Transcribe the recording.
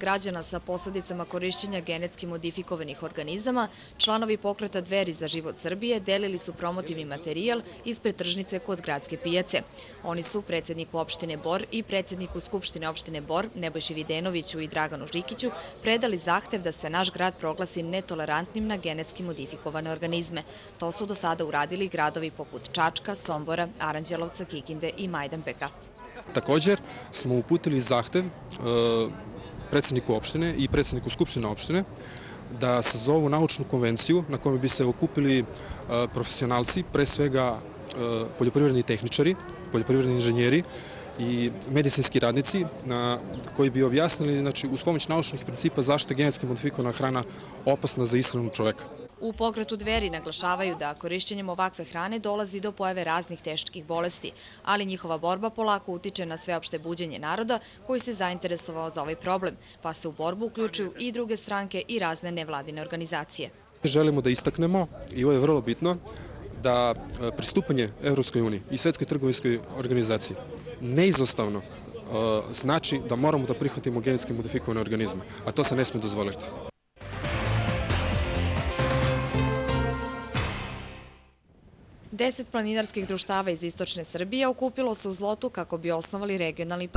građana sa posledicama korišćenja genetski modifikovanih organizama, članovi pokreta Dveri za život Srbije delili su promotivni materijal ispred tržnice kod gradske pijace. Oni su predsjedniku opštine Bor i predsjedniku Skupštine opštine Bor, Nebojši Videnoviću i Draganu Žikiću, predali zahtev da se naš grad proglasi netolerantnim na genetski modifikovane organizme. To su do sada uradili gradovi poput Čačka, Sombora, Aranđelovca, Kikinde i Majdanpeka. Također smo uputili zahtev predsjedniku opštine i predsjedniku Skupštine opštine da sazovu naučnu konvenciju na kojoj bi se okupili profesionalci, pre svega poljoprivredni tehničari, poljoprivredni inženjeri i medicinski radnici koji bi objasnili uz pomoć naučnih principa zašto je genetski modifikovana hrana opasna za ishranu čoveka. U pokretu Dveri naglašavaju da korišćenjem ovakve hrane dolazi do pojave raznih teških bolesti, ali njihova borba polako utiče na sveopšte buđenje naroda koji se zainteresovao za ovaj problem, pa se u borbu uključuju i druge stranke i razne nevladine organizacije. Želimo da istaknemo, i ovo je vrlo bitno, da pristupanje Evropskoj uniji i Svetskoj trgovinskoj organizaciji neizostavno znači da moramo da prihvatimo genetski modifikovane organizme, a to se ne smije dozvoliti. 10 planinarskih društava iz istočne Srbije okupilo se u Zlotu kako bi osnovali regionalni